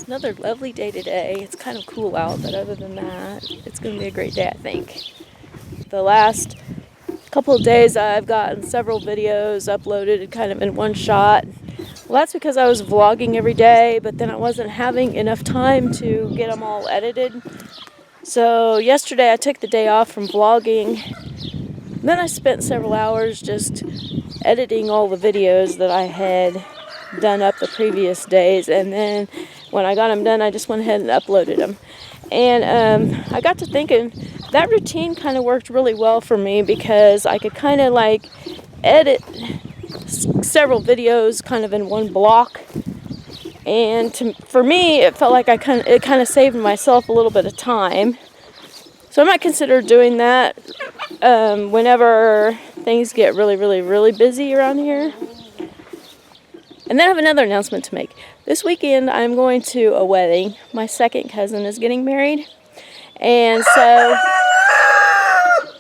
Another lovely day today. It's kind of cool out, but other than that, it's going to be a great day, I think. The last couple of days I've gotten several videos uploaded kind of in one shot. Well, that's because I was vlogging every day, but then I wasn't having enough time to get them all edited. So yesterday I took the day off from vlogging. Then I spent several hours just editing all the videos that I had done up the previous days, and then when I got them done, I just went ahead and uploaded them. And I got to thinking that routine kind of worked really well for me because I could kind of like edit several videos kind of in one block, and for me it felt like it kind of saved myself a little bit of time. So I might consider doing that whenever things get really busy around here. And then I have another announcement to make. This weekend I'm going to a wedding. My second cousin is getting married. And so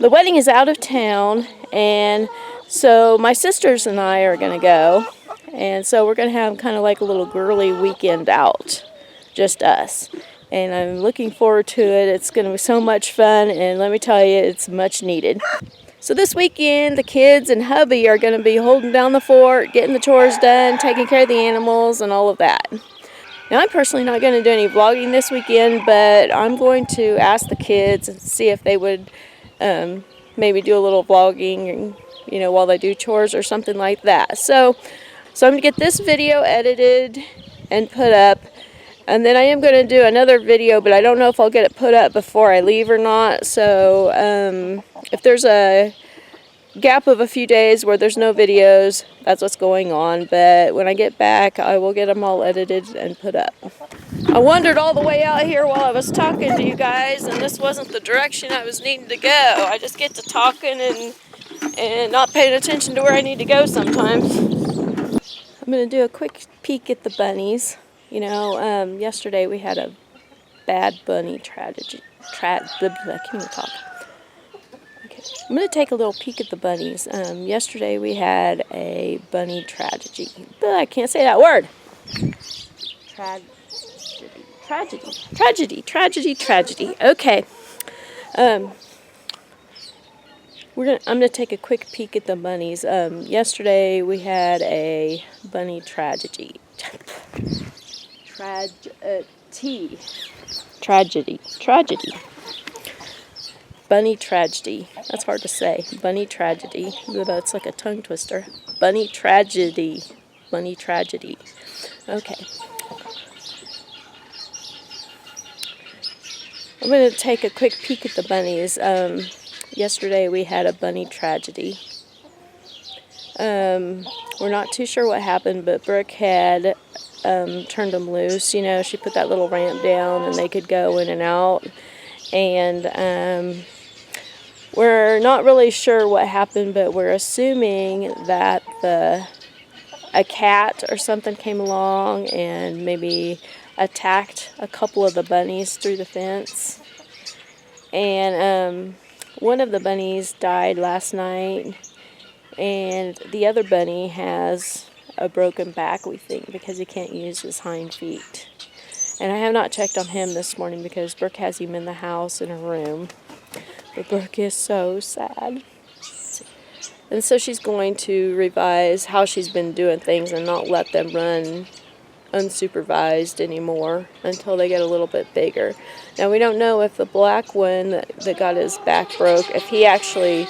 the wedding is out of town, and so my sisters and I are going to go. And so we're going to have kind of like a little girly weekend out, just us. And I'm looking forward to it. It's going to be so much fun, and let me tell you, it's much needed. So this weekend, the kids and hubby are going to be holding down the fort, getting the chores done, taking care of the animals, and all of that. Now, I'm personally not going to do any vlogging this weekend, but I'm going to ask the kids and see if they would maybe do a little vlogging, while they do chores or something like that. So I'm going to get this video edited and put up. And then I am going to do another video, but I don't know if I'll get it put up before I leave or not. So if there's a gap of a few days where there's no videos, that's what's going on. But when I get back, I will get them all edited and put up. I wandered all the way out here while I was talking to you guys, and this wasn't the direction I was needing to go. I just get to talking and not paying attention to where I need to go sometimes. I'm going to do a quick peek at the bunnies. Yesterday we had a bad bunny tragedy. I can't even talk. Okay. I'm going to take a little peek at the bunnies. Yesterday we had a bunny tragedy. I can't say that word. Tragedy. Okay. I'm going to take a quick peek at the bunnies. Yesterday we had a bunny tragedy. Tragedy. Bunny tragedy. That's hard to say. Bunny tragedy. It's like a tongue twister. Bunny tragedy. Okay. I'm going to take a quick peek at the bunnies. Yesterday we had a bunny tragedy. We're not too sure what happened, but Brooke had turned them loose. She put that little ramp down and they could go in and out. And we're not really sure what happened, but we're assuming that a cat or something came along and maybe attacked a couple of the bunnies through the fence. And one of the bunnies died last night, and the other bunny has a broken back, we think, because he can't use his hind feet. And I have not checked on him this morning because Brooke has him in the house in her room. But Brooke is so sad. And so she's going to revise how she's been doing things and not let them run unsupervised anymore until they get a little bit bigger. Now, we don't know if the black one that got his back broke, if he actually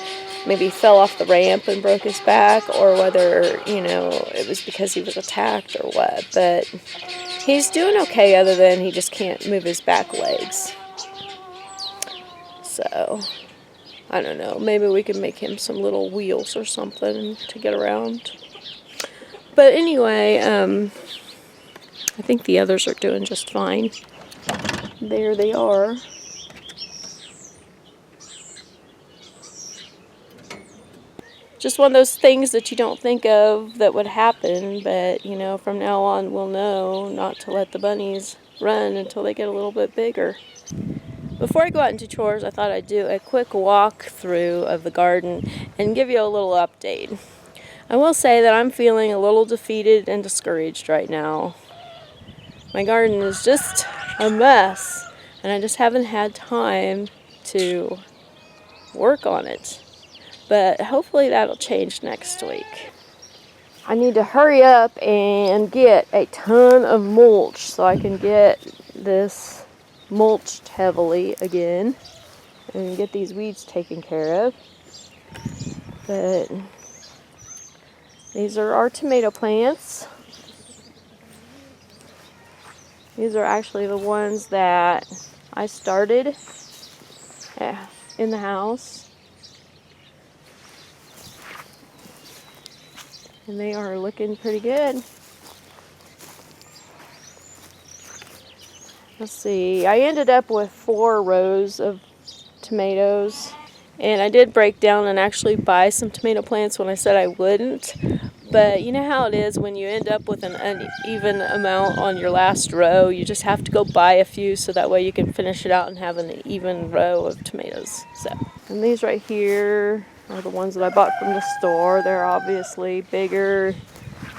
maybe fell off the ramp and broke his back, or whether, it was because he was attacked or what. But he's doing okay, other than he just can't move his back legs. So, I don't know. Maybe we can make him some little wheels or something to get around. But anyway, I think the others are doing just fine. There they are. Just one of those things that you don't think of that would happen, but from now on we'll know not to let the bunnies run until they get a little bit bigger. Before I go out into chores, I thought I'd do a quick walkthrough of the garden and give you a little update. I will say that I'm feeling a little defeated and discouraged right now. My garden is just a mess, and I just haven't had time to work on it. But hopefully that'll change next week. I need to hurry up and get a ton of mulch so I can get this mulched heavily again and get these weeds taken care of. But these are our tomato plants. These are actually the ones that I started in the house. And they are looking pretty good. Let's see, I ended up with 4 rows of tomatoes. And I did break down and actually buy some tomato plants when I said I wouldn't. But you know how it is when you end up with an uneven amount on your last row. You just have to go buy a few so that way you can finish it out and have an even row of tomatoes. And these right here are the ones that I bought from the store. They're obviously bigger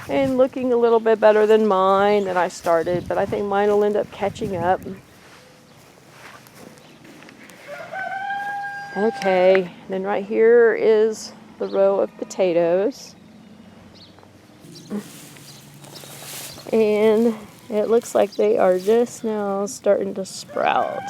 and looking a little bit better than mine that I started, but I think mine will end up catching up. Okay, then right here is the row of potatoes. And it looks like they are just now starting to sprout.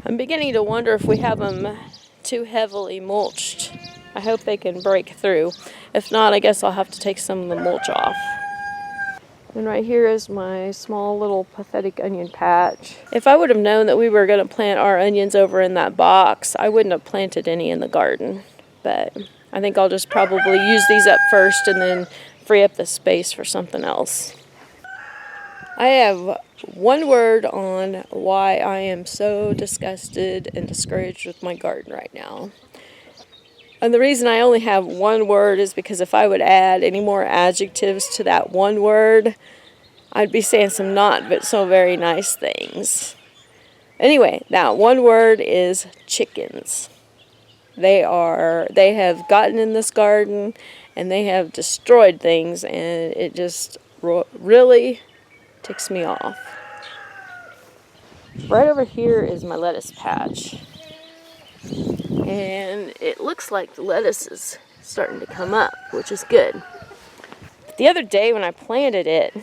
I'm beginning to wonder if we have them too heavily mulched. I hope they can break through. If not, I guess I'll have to take some of the mulch off. And right here is my small little pathetic onion patch. If I would have known that we were going to plant our onions over in that box, I wouldn't have planted any in the garden. But I think I'll just probably use these up first and then free up the space for something else. I have one word on why I am so disgusted and discouraged with my garden right now. And the reason I only have one word is because if I would add any more adjectives to that one word, I'd be saying some not but so very nice things. Anyway, that one word is chickens. They have gotten in this garden and they have destroyed things, and it just really ticks me off. Right over here is my lettuce patch. And it looks like the lettuce is starting to come up, which is good. But the other day when I planted it,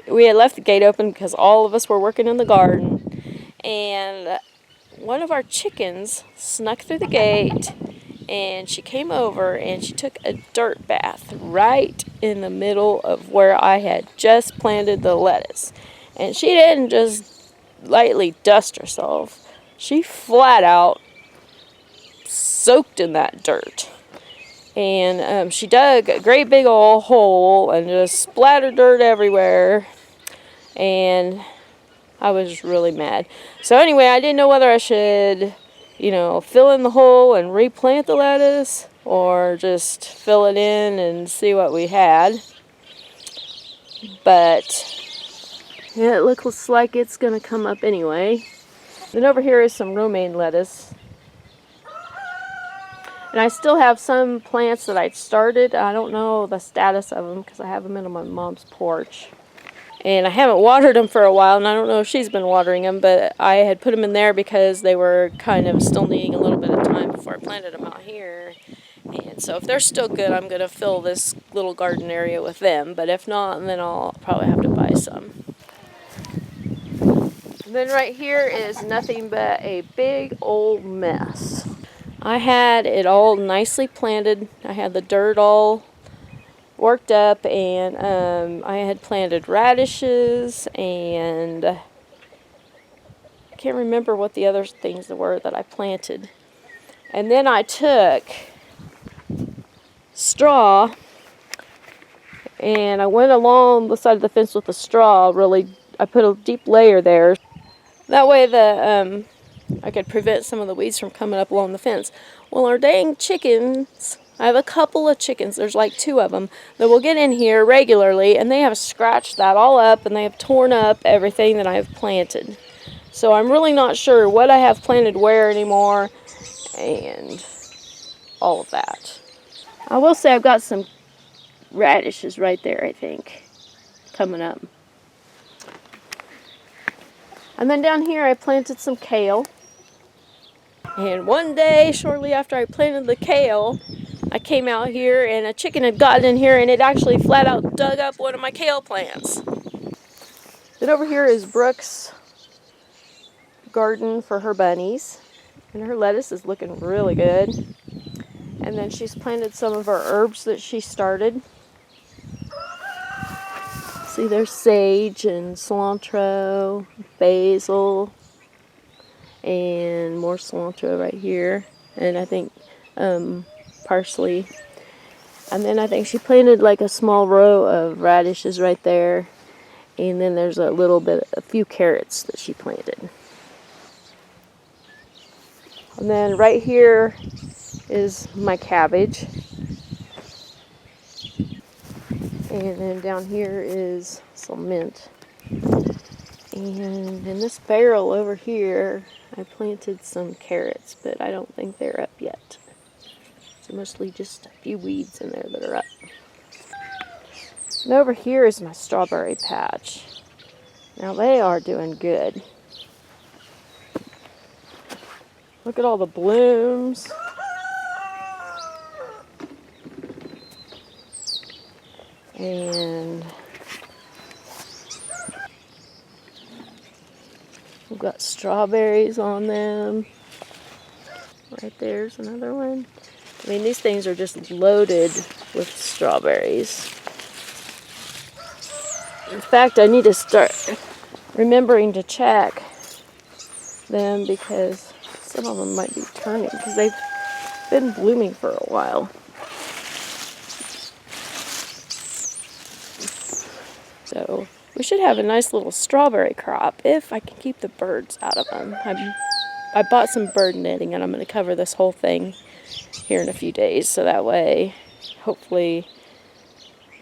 we had left the gate open because all of us were working in the garden, and one of our chickens snuck through the gate, and she came over and she took a dirt bath right in the middle of where I had just planted the lettuce. And she didn't just lightly dust herself. She flat out soaked in that dirt. And she dug a great big old hole and just splattered dirt everywhere. And I was really mad. So anyway, I didn't know whether I should, fill in the hole and replant the lettuce or just fill it in and see what we had. But yeah, it looks like it's going to come up anyway. Then over here is some romaine lettuce. And I still have some plants that I started. I don't know the status of them because I have them in on my mom's porch. And I haven't watered them for a while, and I don't know if she's been watering them, but I had put them in there because they were kind of still needing a little bit of time before I planted them out here. And so if they're still good, I'm going to fill this little garden area with them. But if not, then I'll probably have to buy some. And then right here is nothing but a big old mess. I had it all nicely planted. I had the dirt all worked up, and I had planted radishes, and I can't remember what the other things were that I planted. And then I took straw and I went along the side of the fence with the straw. I put a deep layer there. That way I could prevent some of the weeds from coming up along the fence. Well, our dang chickens, I have a couple of chickens, there's like 2 of them, that will get in here regularly, and they have scratched that all up, and they have torn up everything that I have planted. So I'm really not sure what I have planted where anymore, and all of that. I will say I've got some radishes right there, I think, coming up. And then down here I planted some kale. And one day, shortly after I planted the kale, I came out here and a chicken had gotten in here and it actually flat out dug up one of my kale plants. Then over here is Brooke's garden for her bunnies. And her lettuce is looking really good. And then she's planted some of her herbs that she started. See, there's sage and cilantro, basil, and more cilantro right here. And I think parsley. And then I think she planted like a small row of radishes right there. And then there's a few carrots that she planted. And then right here is my cabbage. And then down here is some mint. And in this barrel over here, I planted some carrots, but I don't think they're up yet. So mostly just a few weeds in there that are up. And over here is my strawberry patch. Now they are doing good. Look at all the blooms. And we've got strawberries on them. Right there's another one. I mean, these things are just loaded with strawberries. In fact, I need to start remembering to check them because some of them might be turning because they've been blooming for a while. So we should have a nice little strawberry crop if I can keep the birds out of them. I bought some bird netting and I'm going to cover this whole thing here in a few days so that way hopefully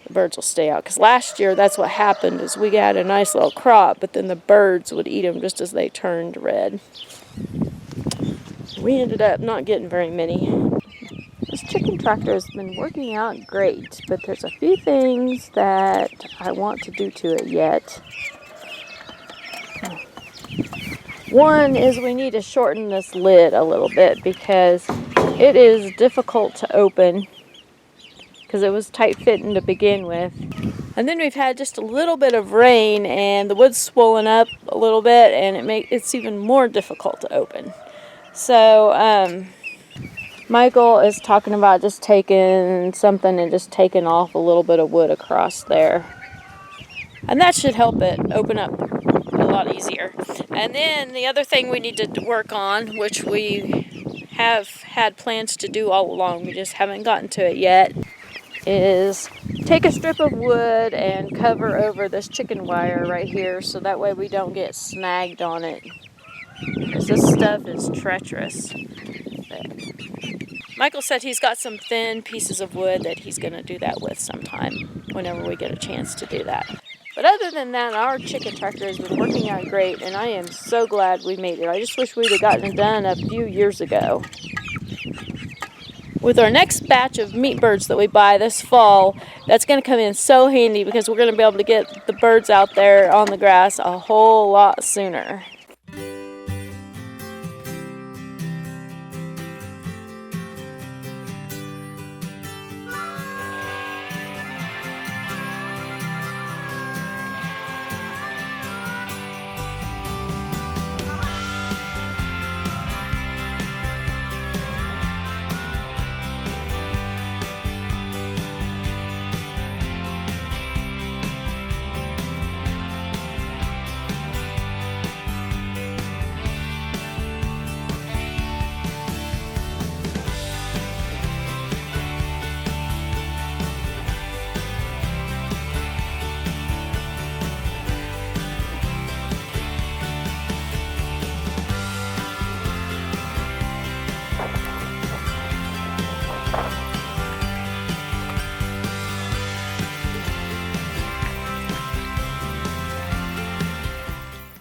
the birds will stay out. Because last year that's what happened is we got a nice little crop but then the birds would eat them just as they turned red. We ended up not getting very many. This chicken tractor has been working out great, but there's a few things that I want to do to it yet. One is we need to shorten this lid a little bit because it is difficult to open because it was tight fitting to begin with. And then we've had just a little bit of rain and the wood's swollen up a little bit and it's even more difficult to open. So, Michael is talking about just taking something and just taking off a little bit of wood across there. And that should help it open up a lot easier. And then the other thing we need to work on, which we have had plans to do all along, we just haven't gotten to it yet, is take a strip of wood and cover over this chicken wire right here so that way we don't get snagged on it. Because this stuff is treacherous. Michael said he's got some thin pieces of wood that he's going to do that with sometime, whenever we get a chance to do that. But other than that, our chicken tractor has been working out great, and I am so glad we made it. I just wish we'd have gotten it done a few years ago. With our next batch of meat birds that we buy this fall, that's going to come in so handy because we're going to be able to get the birds out there on the grass a whole lot sooner.